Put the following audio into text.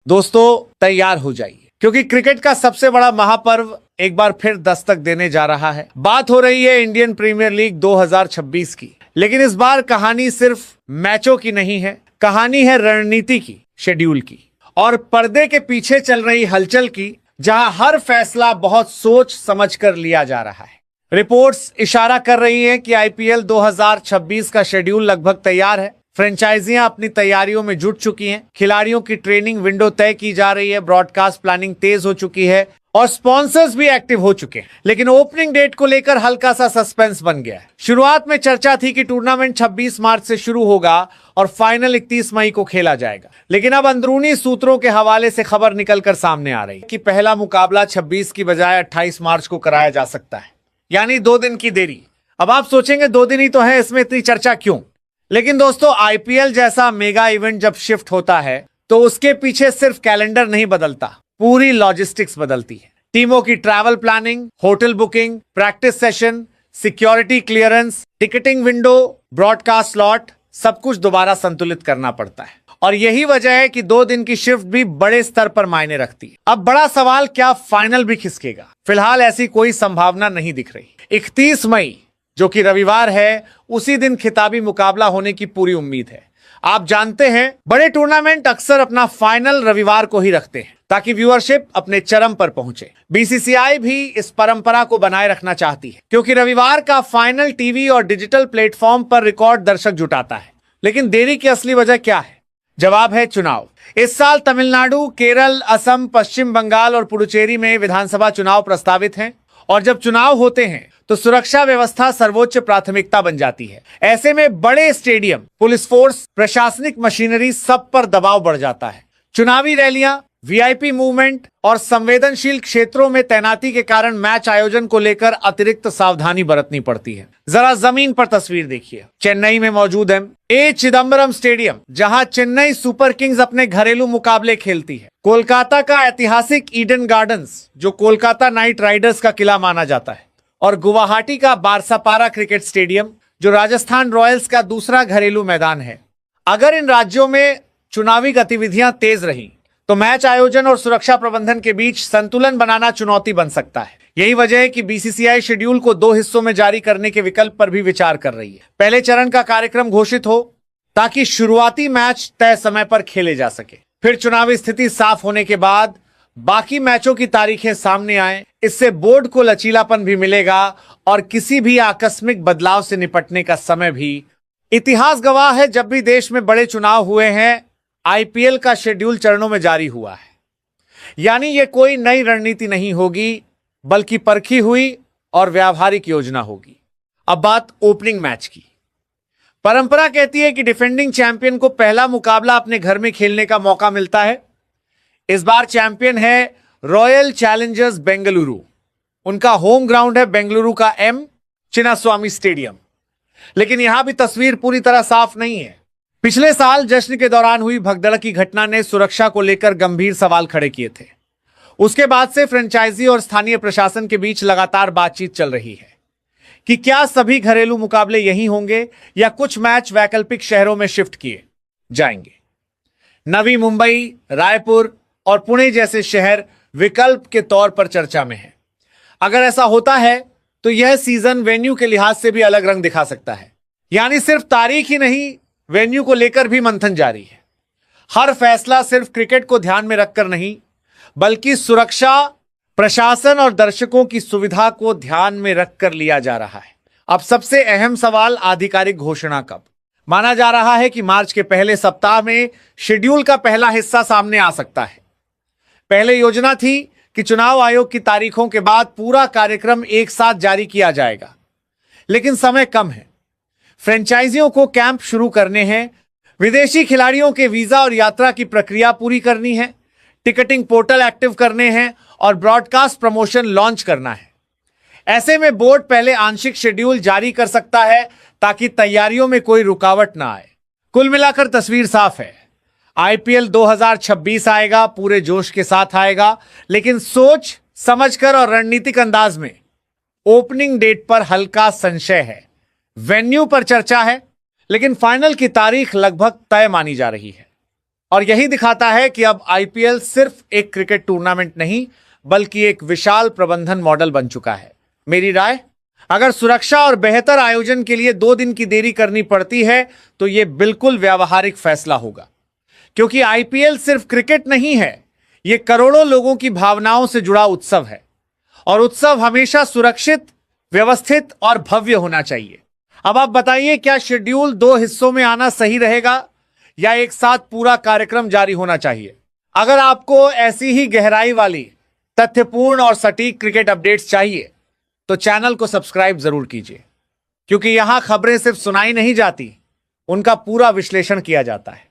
दोस्तों तैयार हो जाइए, क्योंकि क्रिकेट का सबसे बड़ा महापर्व एक बार फिर दस्तक देने जा रहा है। बात हो रही है इंडियन प्रीमियर लीग 2026 की। लेकिन इस बार कहानी सिर्फ मैचों की नहीं है, कहानी है रणनीति की, शेड्यूल की और पर्दे के पीछे चल रही हलचल की, जहां हर फैसला बहुत सोच समझ कर लिया जा रहा है। रिपोर्ट्स इशारा कर रही हैं कि आईपीएल 2026 का शेड्यूल लगभग तैयार है। फ्रेंचाइजियां अपनी तैयारियों में जुट चुकी हैं, खिलाड़ियों की ट्रेनिंग विंडो तय की जा रही है, ब्रॉडकास्ट प्लानिंग तेज हो चुकी है और स्पॉन्सर्स भी एक्टिव हो चुके हैं। लेकिन ओपनिंग डेट को लेकर हल्का सा सस्पेंस बन गया है। शुरुआत में चर्चा थी कि टूर्नामेंट 26 मार्च से शुरू होगा और फाइनल 31 मई को खेला जाएगा। लेकिन अब अंदरूनी सूत्रों के हवाले से खबर निकलकर सामने आ रही है कि पहला मुकाबला 26 की बजाय 28 मार्च को कराया जा सकता है, यानी 2 दिन की देरी। अब आप सोचेंगे 2 दिन ही तो है, इसमें इतनी चर्चा क्यों? लेकिन दोस्तों, आईपीएल जैसा मेगा इवेंट जब शिफ्ट होता है तो उसके पीछे सिर्फ कैलेंडर नहीं बदलता, पूरी लॉजिस्टिक्स बदलती है। टीमों की travel planning, hotel booking, practice session, security clearance, ticketing window, broadcast slot, सब कुछ दोबारा संतुलित करना पड़ता है। और यही वजह है कि 2 दिन की शिफ्ट भी बड़े स्तर पर मायने रखती है। अब बड़ा सवाल, क्या फाइनल भी खिसकेगा? फिलहाल ऐसी कोई संभावना नहीं दिख रही। 31 मई जो कि रविवार है, उसी दिन खिताबी मुकाबला होने की पूरी उम्मीद है। आप जानते हैं, बड़े टूर्नामेंट अक्सर अपना फाइनल रविवार को ही रखते हैं ताकि व्यूअरशिप अपने चरम पर पहुंचे। बीसीसीआई भी इस परंपरा को बनाए रखना चाहती है, क्योंकि रविवार का फाइनल टीवी और डिजिटल प्लेटफॉर्म पर रिकॉर्ड दर्शक जुटाता है। लेकिन देरी की असली वजह क्या है? जवाब है चुनाव। इस साल तमिलनाडु, केरल, असम, पश्चिम बंगाल और पुडुचेरी में विधानसभा चुनाव प्रस्तावित हैं और जब चुनाव होते हैं तो सुरक्षा व्यवस्था सर्वोच्च प्राथमिकता बन जाती है। ऐसे में बड़े स्टेडियम, पुलिस फोर्स, प्रशासनिक मशीनरी, सब पर दबाव बढ़ जाता है। चुनावी रैलियां, वीआईपी मूवमेंट और संवेदनशील क्षेत्रों में तैनाती के कारण मैच आयोजन को लेकर अतिरिक्त सावधानी बरतनी पड़ती है। जरा जमीन पर तस्वीर देखिए। चेन्नई में मौजूद है ए चिदम्बरम स्टेडियम, जहां चेन्नई सुपर किंग्स अपने घरेलू मुकाबले खेलती है। कोलकाता का ऐतिहासिक ईडन गार्डन्स, जो कोलकाता नाइट राइडर्स का किला माना जाता है, और गुवाहाटी का बारसापारा क्रिकेट स्टेडियम, जो राजस्थान रॉयल्स का दूसरा घरेलू मैदान है। अगर इन राज्यों में चुनावी गतिविधियां तेज रही तो मैच आयोजन और सुरक्षा प्रबंधन के बीच संतुलन बनाना चुनौती बन सकता है। यही वजह है कि बीसीसीआई शेड्यूल को 2 हिस्सों में जारी करने के विकल्प पर भी विचार कर रही है। पहले चरण का कार्यक्रम घोषित हो ताकि शुरुआती मैच तय समय पर खेले जा सके। फिर चुनावी स्थिति साफ होने के बाद बाकी मैचों की तारीखें सामने आए। इससे बोर्ड को लचीलापन भी मिलेगा और किसी भी आकस्मिक बदलाव से निपटने का समय भी। इतिहास गवाह है, जब भी देश में बड़े चुनाव हुए हैं, आईपीएल का शेड्यूल चरणों में जारी हुआ है। यानी यह कोई नई रणनीति नहीं होगी, बल्कि परखी हुई और व्यावहारिक योजना होगी। अब बात ओपनिंग मैच की। परंपरा कहती है कि डिफेंडिंग चैंपियन को पहला मुकाबला अपने घर में खेलने का मौका मिलता है। इस बार चैंपियन है रॉयल चैलेंजर्स बेंगलुरु। उनका होम ग्राउंड है बेंगलुरु का एम चिन्नास्वामी स्टेडियम। लेकिन यहां भी तस्वीर पूरी तरह साफ नहीं है। पिछले साल जश्न के दौरान हुई भगदड़ की घटना ने सुरक्षा को लेकर गंभीर सवाल खड़े किए थे। उसके बाद से फ्रेंचाइजी और स्थानीय प्रशासन के बीच लगातार बातचीत चल रही है कि क्या सभी घरेलू मुकाबले यहीं होंगे या कुछ मैच वैकल्पिक शहरों में शिफ्ट किए जाएंगे। नवी मुंबई, रायपुर और पुणे जैसे शहर विकल्प के तौर पर चर्चा में है। अगर ऐसा होता है तो यह सीजन वेन्यू के लिहाज से भी अलग रंग दिखा सकता है। यानी सिर्फ तारीख ही नहीं, वेन्यू को लेकर भी मंथन जारी है। हर फैसला सिर्फ क्रिकेट को ध्यान में रखकर नहीं, बल्कि सुरक्षा, प्रशासन और दर्शकों की सुविधा को ध्यान में रखकर लिया जा रहा है। अब सबसे अहम सवाल, आधिकारिक घोषणा कब? माना जा रहा है कि मार्च के पहले सप्ताह में शेड्यूल का पहला हिस्सा सामने आ सकता है। पहले योजना थी कि चुनाव आयोग की तारीखों के बाद पूरा कार्यक्रम एक साथ जारी किया जाएगा, लेकिन समय कम है। फ्रेंचाइजियों को कैंप शुरू करने हैं, विदेशी खिलाड़ियों के वीजा और यात्रा की प्रक्रिया पूरी करनी है, टिकटिंग पोर्टल एक्टिव करने हैं और ब्रॉडकास्ट प्रमोशन लॉन्च करना है। ऐसे में बोर्ड पहले आंशिक शेड्यूल जारी कर सकता है ताकि तैयारियों में कोई रुकावट ना आए। कुल मिलाकर तस्वीर साफ है। आईपीएल 2026 आएगा, पूरे जोश के साथ आएगा, लेकिन सोच समझकर और रणनीतिक अंदाज में। ओपनिंग डेट पर हल्का संशय है, वेन्यू पर चर्चा है, लेकिन फाइनल की तारीख लगभग तय मानी जा रही है। और यही दिखाता है कि अब आईपीएल सिर्फ एक क्रिकेट टूर्नामेंट नहीं बल्कि एक विशाल प्रबंधन मॉडल बन चुका है। मेरी राय, अगर सुरक्षा और बेहतर आयोजन के लिए 2 दिन की देरी करनी पड़ती है तो यह बिल्कुल व्यावहारिक फैसला होगा, क्योंकि आईपीएल सिर्फ क्रिकेट नहीं है, यह करोड़ों लोगों की भावनाओं से जुड़ा उत्सव है और उत्सव हमेशा सुरक्षित, व्यवस्थित और भव्य होना चाहिए। अब आप बताइए, क्या शेड्यूल 2 हिस्सों में आना सही रहेगा या एक साथ पूरा कार्यक्रम जारी होना चाहिए? अगर आपको ऐसी ही गहराई वाली, तथ्यपूर्ण और सटीक क्रिकेट अपडेट्स चाहिए तो चैनल को सब्सक्राइब जरूर कीजिए, क्योंकि यहां खबरें सिर्फ सुनाई नहीं जाती, उनका पूरा विश्लेषण किया जाता है।